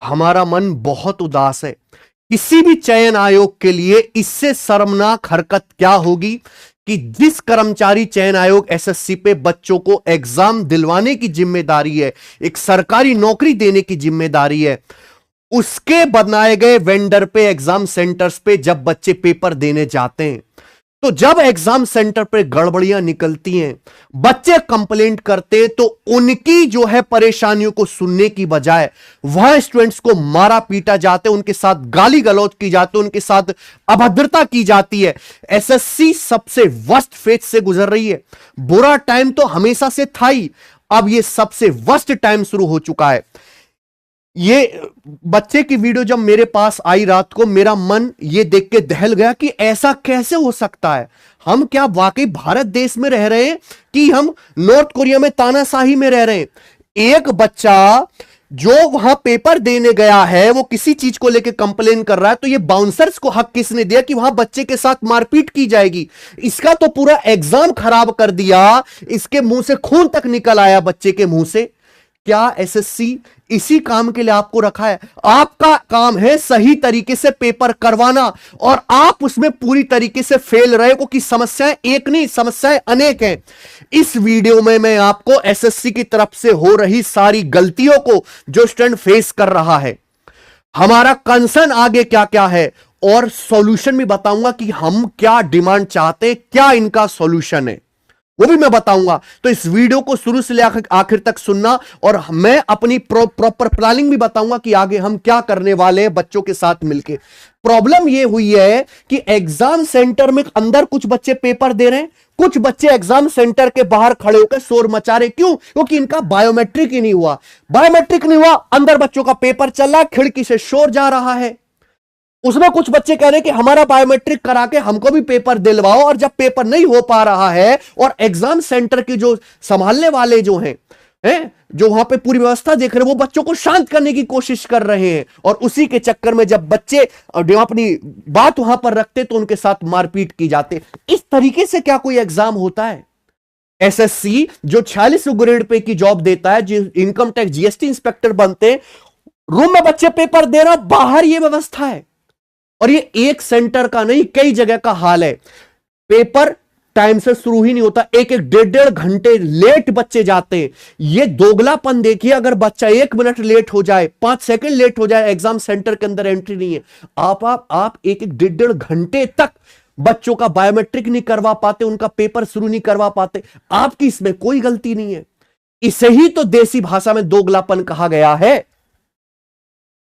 हमारा मन बहुत उदास है। किसी भी चयन आयोग के लिए इससे शर्मनाक हरकत क्या होगी कि जिस कर्मचारी चयन आयोग एसएससी पे बच्चों को एग्जाम दिलवाने की जिम्मेदारी है, एक सरकारी नौकरी देने की जिम्मेदारी है, उसके बनाए गए वेंडर पे, एग्जाम सेंटर्स पे जब बच्चे पेपर देने जाते हैं, तो जब एग्जाम सेंटर पे गड़बड़ियां निकलती हैं, बच्चे कंप्लेंट करते, तो उनकी जो है परेशानियों को सुनने की बजाय वह स्टूडेंट्स को मारा पीटा जाते, उनके साथ गाली गलौज की जाती, उनके साथ अभद्रता की जाती है। एसएससी सबसे वर्स्ट फेज से गुजर रही है। बुरा टाइम तो हमेशा से था ही, अब यह सबसे वर्स्ट टाइम शुरू हो चुका है। ये बच्चे की वीडियो जब मेरे पास आई रात को, मेरा मन ये देख के दहल गया कि ऐसा कैसे हो सकता है। हम क्या वाकई भारत देश में रह रहे हैं कि हम नॉर्थ कोरिया में तानाशाही में रह रहे हैं। एक बच्चा जो वहां पेपर देने गया है, वो किसी चीज को लेकर कंप्लेन कर रहा है, तो ये बाउंसर्स को हक किसने दिया कि वहां बच्चे के साथ मारपीट की जाएगी? इसका तो पूरा एग्जाम खराब कर दिया, इसके मुंह से खून तक निकल आया बच्चे के मुंह से। क्या एसएससी इसी काम के लिए आपको रखा है? आपका काम है सही तरीके से पेपर करवाना, और आप उसमें पूरी तरीके से फेल रहे हो कि समस्याएं एक नहीं, समस्याएं अनेक हैं। इस वीडियो में मैं आपको एसएससी की तरफ से हो रही सारी गलतियों को जो स्टूडेंट फेस कर रहा है, हमारा कंसर्न आगे क्या क्या है, और सॉल्यूशन भी बताऊंगा कि हम क्या डिमांड चाहते हैं, क्या इनका सॉल्यूशन है, वो भी मैं बताऊंगा। तो इस वीडियो को शुरू से लेकर आखिर तक सुनना, और मैं अपनी प्रॉपर प्लानिंग भी बताऊंगा कि आगे हम क्या करने वाले हैं बच्चों के साथ मिलकर। प्रॉब्लम यह हुई है कि एग्जाम सेंटर में अंदर कुछ बच्चे पेपर दे रहे हैं, कुछ बच्चे एग्जाम सेंटर के बाहर खड़े होकर शोर मचा रहे। क्यों? क्योंकि इनका बायोमेट्रिक ही नहीं हुआ। बायोमेट्रिक नहीं हुआ, अंदर बच्चों का पेपर चल रहा है, खिड़की से शोर जा रहा है। उसमें कुछ बच्चे कह रहे हैं कि हमारा बायोमेट्रिक करा के हमको भी पेपर दिलवाओ, और जब पेपर नहीं हो पा रहा है और एग्जाम सेंटर के जो संभालने वाले जो हैं, जो वहां पे पूरी व्यवस्था देख रहे हैं, वो बच्चों को शांत करने की कोशिश कर रहे हैं, और उसी के चक्कर में जब बच्चे अपनी बात वहां पर रखते तो उनके साथ मारपीट की जाती। इस तरीके से क्या कोई एग्जाम होता है? एसएससी जो 46 ग्रेड पे की जॉब देता है, जो इनकम टैक्स जीएसटी इंस्पेक्टर बनते, रूम में बच्चे पेपर दे रहा, बाहर यह व्यवस्था है। और ये एक सेंटर का नहीं, कई जगह का हाल है। पेपर टाइम से शुरू ही नहीं होता, एक एक डेढ़ घंटे लेट बच्चे जाते हैं। ये दोगलापन देखिए, अगर बच्चा 1 मिनट लेट हो जाए, 5 सेकंड लेट हो जाए, एग्जाम सेंटर के अंदर एंट्री नहीं है। आप एक एक डेढ़ घंटे तक बच्चों का बायोमेट्रिक नहीं करवा पाते, उनका पेपर शुरू नहीं करवा पाते। आपकी इसमें कोई गलती नहीं है। इसे ही तो देसी भाषा में दोगलापन कहा गया है।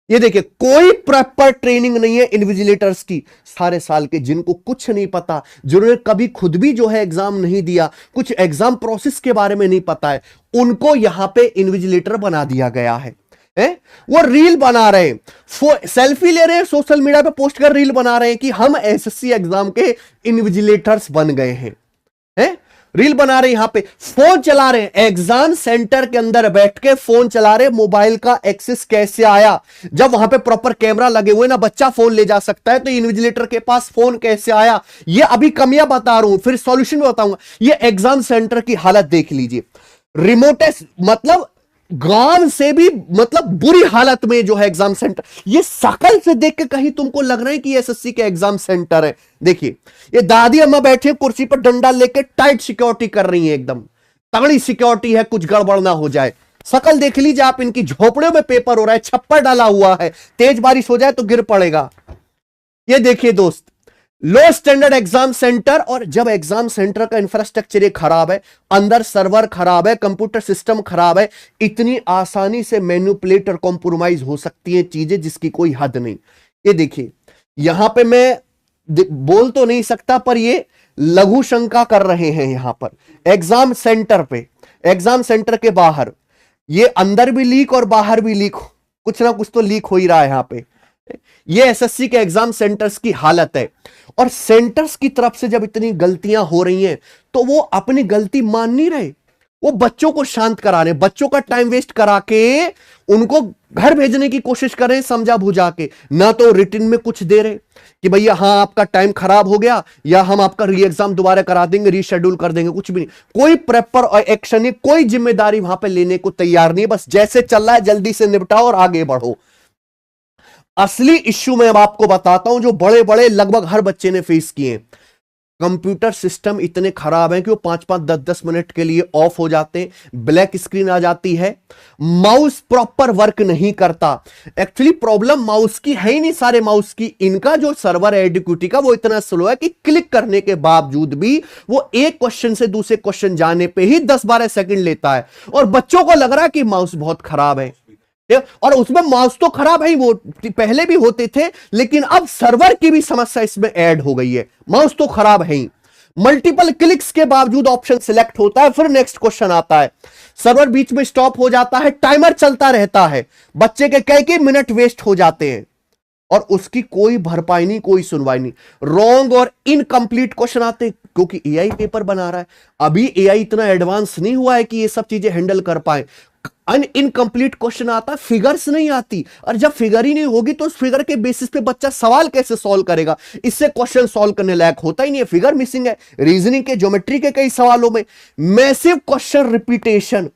ये देखिए, कोई प्रॉपर ट्रेनिंग नहीं है इन्विजिलेटर्स की सारे साल के, जिनको कुछ नहीं पता, जिन्होंने कभी खुद भी जो है एग्जाम नहीं दिया, कुछ एग्जाम प्रोसेस के बारे में नहीं पता है, उनको यहां पे इन्विजिलेटर बना दिया गया है। वो रील बना रहे हैं, सेल्फी ले रहे हैं, सोशल मीडिया पे पोस्ट कर रील बना रहे हैं कि हम एसएससी एग्जाम के इन्विजिलेटर्स बन गए हैं। रील बना रहे, यहां पे फोन चला रहे हैं, एग्जाम सेंटर के अंदर बैठ के फोन चला रहे। मोबाइल का एक्सेस कैसे आया? जब वहां पे प्रॉपर कैमरा लगे हुए ना, बच्चा फोन ले जा सकता है, तो इन्विजिलेटर के पास फोन कैसे आया? ये अभी कमियां बता रहा हूं, फिर सॉल्यूशन भी बताऊंगा। ये एग्जाम सेंटर की हालत देख लीजिए, रिमोटेस्ट मतलब गांव से भी मतलब बुरी हालत में जो है एग्जाम सेंटर। ये शकल से देख के कहीं तुमको लग रहा है कि एसएससी के एग्जाम सेंटर है? देखिए, ये दादी अम्मा बैठे कुर्सी पर डंडा लेके टाइट सिक्योरिटी कर रही है, एकदम तगड़ी सिक्योरिटी है, कुछ गड़बड़ ना हो जाए। शकल देख लीजिए आप, इनकी झोपड़ियों में पेपर हो रहा है, छप्पर डाला हुआ है, तेज बारिश हो जाए तो गिर पड़ेगा। ये देखिए दोस्त, लो स्टैंडर्ड एग्जाम सेंटर। और जब एग्जाम सेंटर का इंफ्रास्ट्रक्चर खराब है, अंदर सर्वर खराब है, कंप्यूटर सिस्टम खराब है, इतनी आसानी से मैनिपुलेट और कॉम्प्रोमाइज हो सकती हैं चीजें जिसकी कोई हद नहीं। ये देखिए, यहां पे मैं बोल तो नहीं सकता, पर ये लघु शंका कर रहे हैं यहां पर एग्जाम सेंटर पे, एग्जाम सेंटर के बाहर। ये अंदर भी लीक और बाहर भी लीक, कुछ ना कुछ तो लीक हो ही रहा है यहां पे। ये एसएससी के एग्जाम सेंटर्स की हालत है। और सेंटर्स की तरफ से जब इतनी गलतियां हो रही हैं, तो वो अपनी गलती मान नहीं रहे, वो बच्चों को शांत करा रहे, बच्चों का टाइम वेस्ट करा के उनको घर भेजने की कोशिश कर रहे हैं, समझा बुझा के। ना तो रिटन में कुछ दे रहे कि भैया हाँ आपका टाइम खराब हो गया, या हम आपका री एग्जाम दोबारा करा देंगे, रीशेड्यूल कर देंगे, कुछ भी नहीं। कोई प्रॉपर एक्शन नहीं, कोई जिम्मेदारी वहां पे लेने को तैयार नहीं है। बस जैसे चल रहा है जल्दी से निपटाओ और आगे बढ़ो। असली इश्यू मैं अब आपको बताता हूं जो बड़े बड़े लगभग हर बच्चे ने फेस किए। कंप्यूटर सिस्टम इतने खराब हैं कि वो 5-5 10-10 मिनट के लिए ऑफ हो जाते हैं, ब्लैक स्क्रीन आ जाती है, माउस प्रॉपर वर्क नहीं करता। एक्चुअली प्रॉब्लम माउस की है ही नहीं, सारे माउस की। इनका जो सर्वर है एडुक्यूटी का वो इतना स्लो है कि क्लिक करने के बावजूद भी वो एक क्वेश्चन से दूसरे क्वेश्चन जाने पे ही 10-12 सेकंड लेता है, और बच्चों को लग रहा है कि माउस बहुत खराब है। और उसमें माउस तो खराब है, वो पहले भी होते थे, लेकिन अब सर्वर की भी समस्या इसमें ऐड हो गई है। माउस तो खराब है ही, मल्टीपल क्लिक्स के बावजूद ऑप्शन सिलेक्ट होता है, फिर नेक्स्ट क्वेश्चन आता है, सर्वर बीच में स्टॉप हो जाता है, टाइमर चलता रहता है, बच्चे के कई मिनट वेस्ट हो जाते हैं और उसकी कोई भरपाई नहीं, कोई सुनवाई नहीं। रॉन्ग और इनकंप्लीट क्वेश्चन आते हैं क्योंकि एआई पेपर बना रहा है। अभी एआई इतना एडवांस नहीं हुआ है कि ये सब चीजें हैंडल कर पाए। इनकंप्लीट क्वेश्चन आता, फिगर्स नहीं आती, और जब फिगर ही नहीं होगी तो उस फिगर के बेसिस पे बच्चा सवाल कैसे सॉल्व करेगा? इससे क्वेश्चन सॉल्व करने लायक होता ही नहीं है, फिगर मिसिंग है। रीजनिंग के, ज्योमेट्री के कई सवालों में मैसिव क्वेश्चन रिपीटेशन।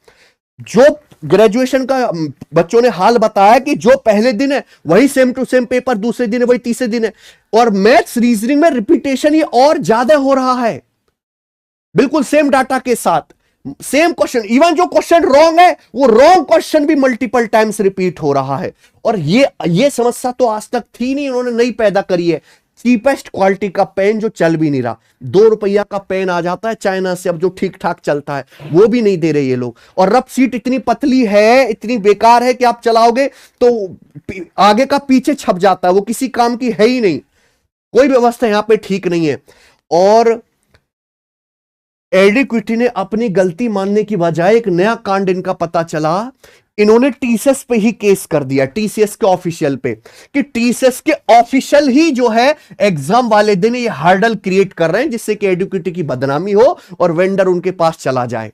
जो ग्रेजुएशन का बच्चों ने हाल बताया कि जो पहले दिन है वही सेम टू सेम पेपर, दूसरे दिन है वही तीसरे दिन है, और मैथ्स रीजनिंग में रिपीटेशन ये और ज्यादा हो रहा है, बिल्कुल सेम डाटा के साथ सेम क्वेश्चन। इवन जो क्वेश्चन रॉन्ग है वो रॉन्ग क्वेश्चन भी मल्टीपल टाइम्स रिपीट हो रहा है। और ये समस्या तो आज तक थी नहीं, इन्होंने नई पैदा करी है। चीपेस्ट क्वालिटी का पेन जो चल भी नहीं रहा, 2 रुपया का पेन आ जाता है चाइना से अब, जो ठीक ठाक चलता है वो भी नहीं दे रहे ये लोग। और रफ सीट इतनी पतली है, इतनी बेकार है कि आप चलाओगे तो आगे का पीछे छप जाता है, वो किसी काम की है ही नहीं। कोई व्यवस्था यहां पे ठीक नहीं है। और एडुक्यूटी ने अपनी गलती मानने की बजाय एक नया कांड इनका पता चला, इन्होंने टीसीएस पे ही केस कर दिया, टीसीएस के ऑफिशियल पे, कि टीसीएस के ऑफिशियल ही जो है एग्जाम वाले दिन ये हर्डल क्रिएट कर रहे हैं जिससे कि एडुक्यूटी की बदनामी हो और वेंडर उनके पास चला जाए।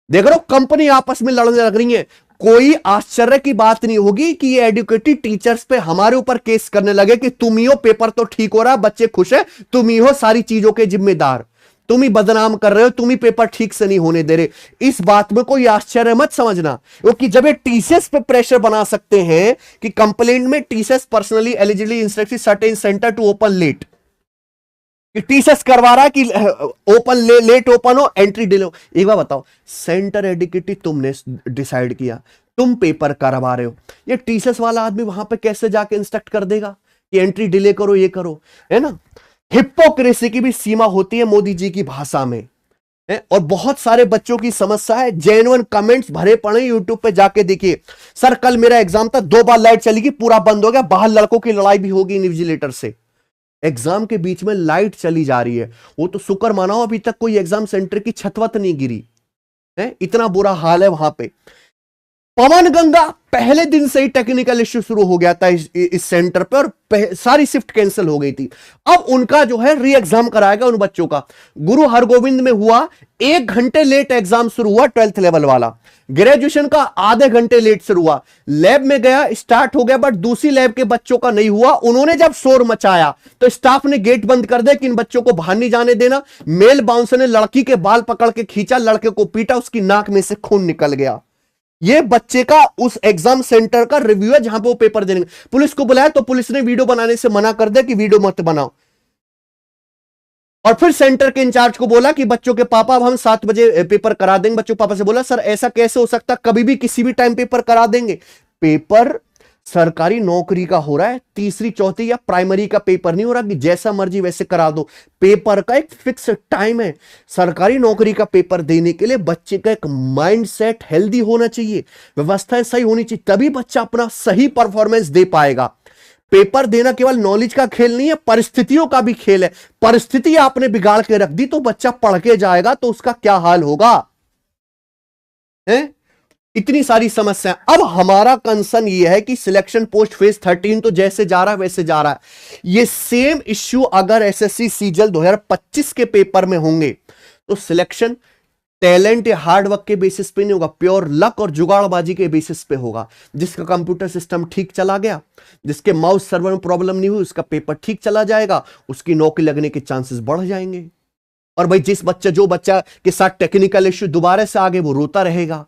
देख रहे हो, कंपनी आपस में लड़ने लग रही है। कोई आश्चर्य की बात नहीं होगी कि ये एडुक्यूटी टीचर्स पे हमारे ऊपर केस करने लगे कि तुम ही हो, पेपर तो ठीक हो रहा, बच्चे खुश है, तुम ही हो सारी चीजों के जिम्मेदार, तुम ही बदनाम कर रहे हो, तुम ही पेपर ठीक से नहीं होने दे रहे। इस बात में कोई आश्चर्य मत समझना, क्योंकि जब ये टीसीएस पे प्रेशर बना सकते हैं कि कंप्लेंट में TCS personally eligibly instructed certain centre to open late, TCS करवा रहा है कि ओपन लेट ओपन हो, एंट्री डिले हो। एक बार बताओ, सेंटर एडुकेटी तुमने डिसाइड किया, तुम पेपर करवा रहे हो, ये टीसीएस वाला आदमी वहां पे कैसे जाके इंस्ट्रक्ट कर देगा कि एंट्री डिले करो, ये करो, है ना? हिपोक्रेसी की भी सीमा होती है मोदी जी की भाषा में है। और बहुत सारे बच्चों की समस्या है, जेन्युइन कमेंट्स भरे पड़े यूट्यूब पे जाके देखिए। सर कल मेरा एग्जाम था, 2 बार लाइट चली गई, पूरा बंद हो गया, बाहर लड़कों की लड़ाई भी होगी इन्विजिलेटर से। एग्जाम के बीच में लाइट चली जा रही है, वो तो शुक्र मानाओ अभी तक कोई एग्जाम सेंटर की छतवत नहीं गिरी है, इतना बुरा हाल है वहां पे। पवन गंगा पहले दिन से ही टेक्निकल इश्यू शुरू हो गया था इस सेंटर पे, और सारी शिफ्ट कैंसिल हो गई थी। अब उनका जो है री एग्जाम कराएगा उन बच्चों का। गुरु हरगोविंद में हुआ 1 घंटे लेट एग्जाम शुरू हुआ, 12th लेवल वाला। ग्रेजुएशन का आधे घंटे लेट शुरू हुआ, लैब में गया स्टार्ट हो गया, बट दूसरी लैब के बच्चों का नहीं हुआ। उन्होंने जब शोर मचाया तो स्टाफ ने गेट बंद कर दिया कि इन बच्चों को बाहर नहीं जाने देना। मेल बाउंसर ने लड़की के बाल पकड़ के खींचा, लड़के को पीटा, उसकी नाक में से खून निकल गया। ये बच्चे का उस एग्जाम सेंटर का रिव्यू है जहां पे वो पेपर देने। पुलिस को बुलाया तो पुलिस ने वीडियो बनाने से मना कर दिया कि वीडियो मत बनाओ। और फिर सेंटर के इंचार्ज को बोला कि बच्चों के पापा अब हम 7 बजे पेपर करा देंगे। बच्चों के पापा से बोला सर ऐसा कैसे हो सकता, कभी भी किसी भी टाइम पेपर करा देंगे। पेपर सरकारी नौकरी का हो रहा है, तीसरी चौथी या प्राइमरी का पेपर नहीं हो रहा कि जैसा मर्जी वैसे करा दो। पेपर का एक फिक्स टाइम है। सरकारी नौकरी का पेपर देने के लिए बच्चे का एक माइंडसेट हेल्दी होना चाहिए, व्यवस्थाएं सही होनी चाहिए, तभी बच्चा अपना सही परफॉर्मेंस दे पाएगा। पेपर देना केवल नॉलेज का खेल नहीं है, परिस्थितियों का भी खेल है। परिस्थिति आपने बिगाड़ के रख दी तो बच्चा पढ़ के जाएगा तो उसका क्या हाल होगा, है? इतनी सारी समस्या। अब हमारा कंसर्न यह है कि सिलेक्शन पोस्ट फेज 13 तो जैसे जा रहा है वैसे जा रहा है। ये सेम इश्यू अगर एसएससी सीजल 2025 के पेपर में होंगे तो सिलेक्शन टैलेंट या हार्ड वर्क के बेसिस पे नहीं होगा, प्योर लक और जुगाड़बाजी के बेसिस पे होगा। जिसका कंप्यूटर सिस्टम ठीक चला गया, जिसके माउस सर्वर में प्रॉब्लम नहीं हुई, उसका पेपर ठीक चला जाएगा, उसकी नौकरी लगने के चांसेस बढ़ जाएंगे। और भाई जो बच्चा के साथ टेक्निकल इश्यू दोबारा से आगे वो रोता रहेगा।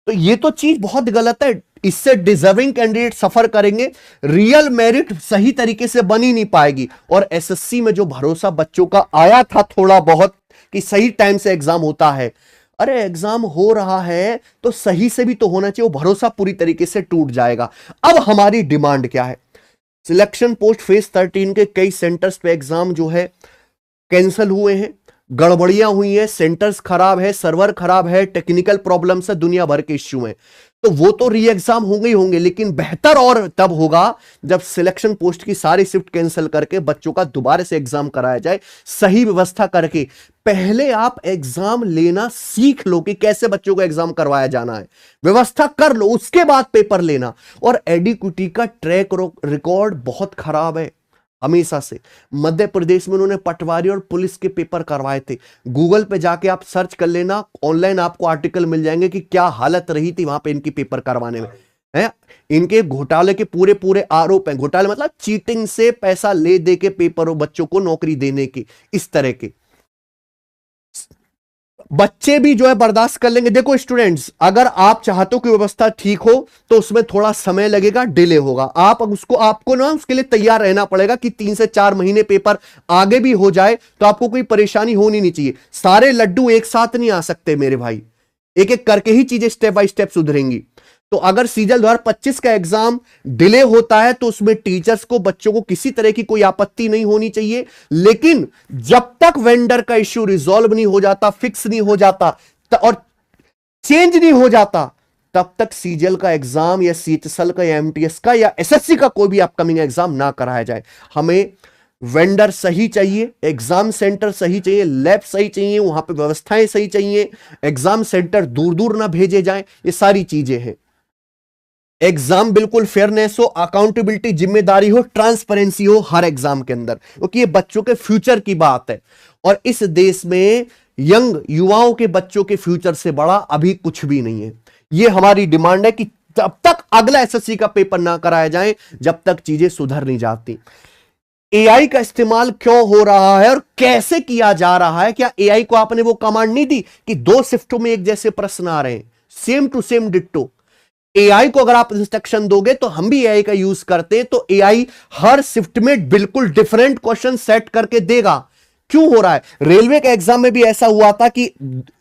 तो ये तो चीज बहुत गलत है, इससे डिजर्विंग कैंडिडेट सफर करेंगे, रियल मेरिट सही तरीके से बन ही नहीं पाएगी। और एसएससी में जो भरोसा बच्चों का आया था थोड़ा बहुत कि सही टाइम से एग्जाम होता है, अरे एग्जाम हो रहा है तो सही से भी तो होना चाहिए, वो भरोसा पूरी तरीके से टूट जाएगा। अब हमारी डिमांड क्या है? सिलेक्शन पोस्ट फेज 13 के कई सेंटर्स पे एग्जाम जो है कैंसिल हुए हैं, गड़बड़ियां हुई हैं, सेंटर्स खराब है, सर्वर खराब है, टेक्निकल प्रॉब्लम से दुनिया भर के इश्यू हैं। तो वो तो री एग्जाम होंगे ही होंगे, लेकिन बेहतर और तब होगा जब सिलेक्शन पोस्ट की सारी शिफ्ट कैंसिल करके बच्चों का दोबारा से एग्जाम कराया जाए, सही व्यवस्था करके। पहले आप एग्जाम लेना सीख लो कि कैसे बच्चों को एग्जाम करवाया जाना है, व्यवस्था कर लो, उसके बाद पेपर लेना। और एडिक्विटी का ट्रैक रिकॉर्ड बहुत खराब है हमेशा से। मध्य प्रदेश में उन्होंने पटवारी और पुलिस के पेपर करवाए थे, गूगल पे जाके आप सर्च कर लेना, ऑनलाइन आपको आर्टिकल मिल जाएंगे कि क्या हालत रही थी वहां पे इनकी पेपर करवाने में है। इनके घोटाले के पूरे पूरे आरोप हैं, घोटाले मतलब चीटिंग से पैसा ले दे के पेपर बच्चों को नौकरी देने की, इस तरह के। बच्चे भी जो है बर्दाश्त कर लेंगे। देखो स्टूडेंट्स, अगर आप चाहते हो कि व्यवस्था ठीक हो तो उसमें थोड़ा समय लगेगा, डिले होगा, आप उसको आपको ना उसके लिए तैयार रहना पड़ेगा कि 3 से 4 महीने पेपर आगे भी हो जाए तो आपको कोई परेशानी होनी नहीं चाहिए। सारे लड्डू एक साथ नहीं आ सकते मेरे भाई, एक एक करके ही चीजें स्टेप बाय स्टेप सुधरेंगी। तो अगर सीजल 2025 का एग्जाम डिले होता है तो उसमें टीचर्स को, बच्चों को किसी तरह की कोई आपत्ति नहीं होनी चाहिए। लेकिन जब तक वेंडर का इश्यू रिजॉल्व नहीं हो जाता, फिक्स नहीं हो जाता और चेंज नहीं हो जाता, तब तक सीजल का एग्जाम या सीएचएसएल का या एमटीएस का या एसएससी का कोई भी अपकमिंग एग्जाम ना कराया जाए। हमें वेंडर सही चाहिए, एग्जाम सेंटर सही चाहिए, लैब सही चाहिए, वहां पे व्यवस्थाएं सही चाहिए, एग्जाम सेंटर दूर दूर ना भेजे जाएं, ये सारी चीजें हैं। एग्जाम बिल्कुल फेयरनेस हो, अकाउंटेबिलिटी, जिम्मेदारी हो, ट्रांसपेरेंसी हो हर एग्जाम के अंदर, क्योंकि ये बच्चों के फ्यूचर की बात है। और इस देश में यंग युवाओं के बच्चों के फ्यूचर से बड़ा अभी कुछ भी नहीं है। ये हमारी डिमांड है कि जब तक अगला एसएससी का पेपर ना कराया जाए, जब तक चीजें सुधर नहीं जाती। एआई का इस्तेमाल क्यों हो रहा है और कैसे किया जा रहा है? क्या एआई को आपने वो कमांड नहीं दी कि 2 शिफ्टों में एक जैसे प्रश्न आ रहे हैं, same to same ditto? AI को अगर आप इंस्ट्रक्शन दोगे, तो हम भी एआई का यूज करते हैं, तो एआई हर शिफ्ट में बिल्कुल डिफरेंट क्वेश्चन सेट करके देगा। क्यों हो रहा है? रेलवे के एग्जाम में भी ऐसा हुआ था कि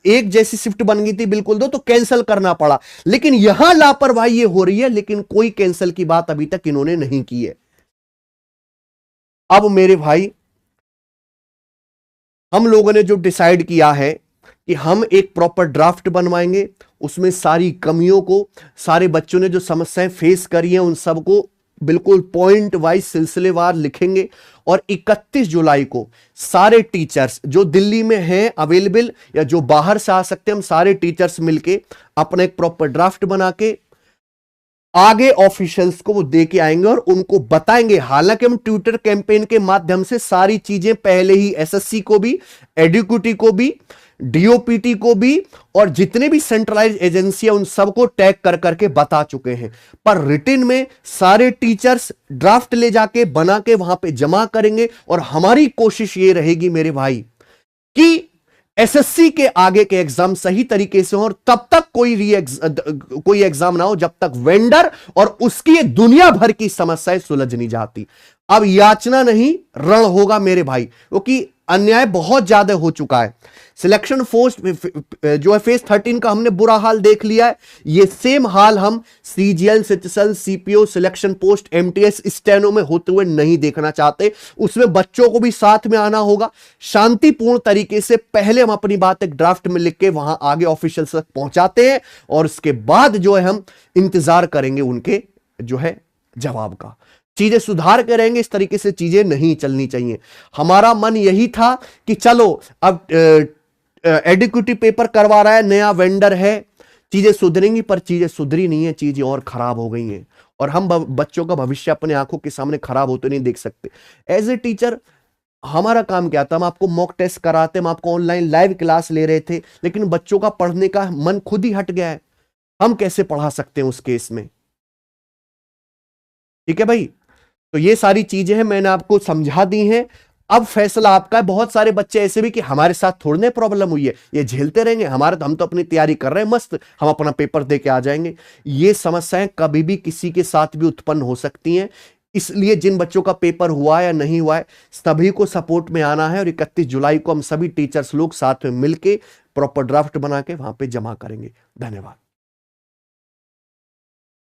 एक जैसी शिफ्ट बन गई थी बिल्कुल दो, तो कैंसिल करना पड़ा। लेकिन यहां लापरवाही ये हो रही है, लेकिन कोई कैंसिल की बात अभी तक इन्होंने नहीं की है। अब मेरे भाई, हम लोगों ने जो डिसाइड किया है कि हम एक प्रॉपर ड्राफ्ट बनवाएंगे, उसमें सारी कमियों को, सारे बच्चों ने जो समस्याएं फेस करी हैं उन सबको बिल्कुल पॉइंट वाइज सिलसिलेवार लिखेंगे। और 31 जुलाई को सारे टीचर्स जो दिल्ली में हैं अवेलेबल या जो बाहर से आ सकते हैं, हम सारे टीचर्स मिलके अपना एक प्रॉपर ड्राफ्ट बना के आगे ऑफिशियल्स को वो दे के आएंगे और उनको बताएंगे। हालांकि हम ट्विटर कैंपेन के माध्यम से सारी चीजें पहले ही एसएससी को भी, एडुकेटी को भी, डीओपीटी को भी और जितने भी सेंट्रलाइज एजेंसियां उन सबको टैग कर करके बता चुके हैं। पर रिटन में सारे टीचर्स ड्राफ्ट ले जाके बना के वहां पे जमा करेंगे। और हमारी कोशिश ये रहेगी मेरे भाई कि एसएससी के आगे के एग्जाम सही तरीके से हो, और तब तक कोई एग्जाम ना हो जब तक वेंडर और उसकी दुनिया भर की समस्याएं सुलझ नहीं जाती। अब याचना नहीं, रण होगा मेरे भाई, क्योंकि अन्याय बहुत ज्यादा हो चुका है। सिलेक्शन फोर्स जो है फेज 13 का हमने बुरा हाल देख लिया है। ये सेम हाल हम CGL, CHSL, CPO, selection post, MTS, steno में होते हुए नहीं देखना चाहते। उसमें बच्चों को भी साथ में आना होगा, शांतिपूर्ण तरीके से। पहले हम अपनी बात एक ड्राफ्ट में लिख के वहां आगे ऑफिशियल तक पहुंचाते हैं और उसके बाद जो है हम इंतजार करेंगे उनके जो है जवाब का। चीजें सुधार के रहेंगे, इस तरीके से चीजें नहीं चलनी चाहिए। हमारा मन यही था कि चलो अब एडिक्विटी पेपर करवा रहा है, नया वेंडर है, चीजें सुधरेंगी, पर चीजें सुधरी नहीं है, चीजें और खराब हो गई हैं। और हम बच्चों का भविष्य अपने आंखों के सामने खराब होते नहीं देख सकते। एज ए टीचर हमारा काम क्या था? हम आपको मॉक टेस्ट कराते, हम आपको ऑनलाइन लाइव क्लास ले रहे थे, लेकिन बच्चों का पढ़ने का मन खुद ही हट गया है। हम कैसे पढ़ा सकते हैं उस केस में? ठीक है भाई, तो ये सारी चीजें हैं, मैंने आपको समझा दी हैं। अब फैसला आपका है। बहुत सारे बच्चे ऐसे भी कि हमारे साथ थोड़ी ना प्रॉब्लम हुई है, ये झेलते रहेंगे, हम तो अपनी तैयारी कर रहे हैं मस्त, हम अपना पेपर दे के आ जाएंगे। ये समस्याएं कभी भी किसी के साथ भी उत्पन्न हो सकती हैं। इसलिए जिन बच्चों का पेपर हुआ या नहीं हुआ है, सभी को सपोर्ट में आना है और 31 जुलाई को हम सभी टीचर्स लोग साथ में मिलकर प्रॉपर ड्राफ्ट बना के वहां पे जमा करेंगे। धन्यवाद।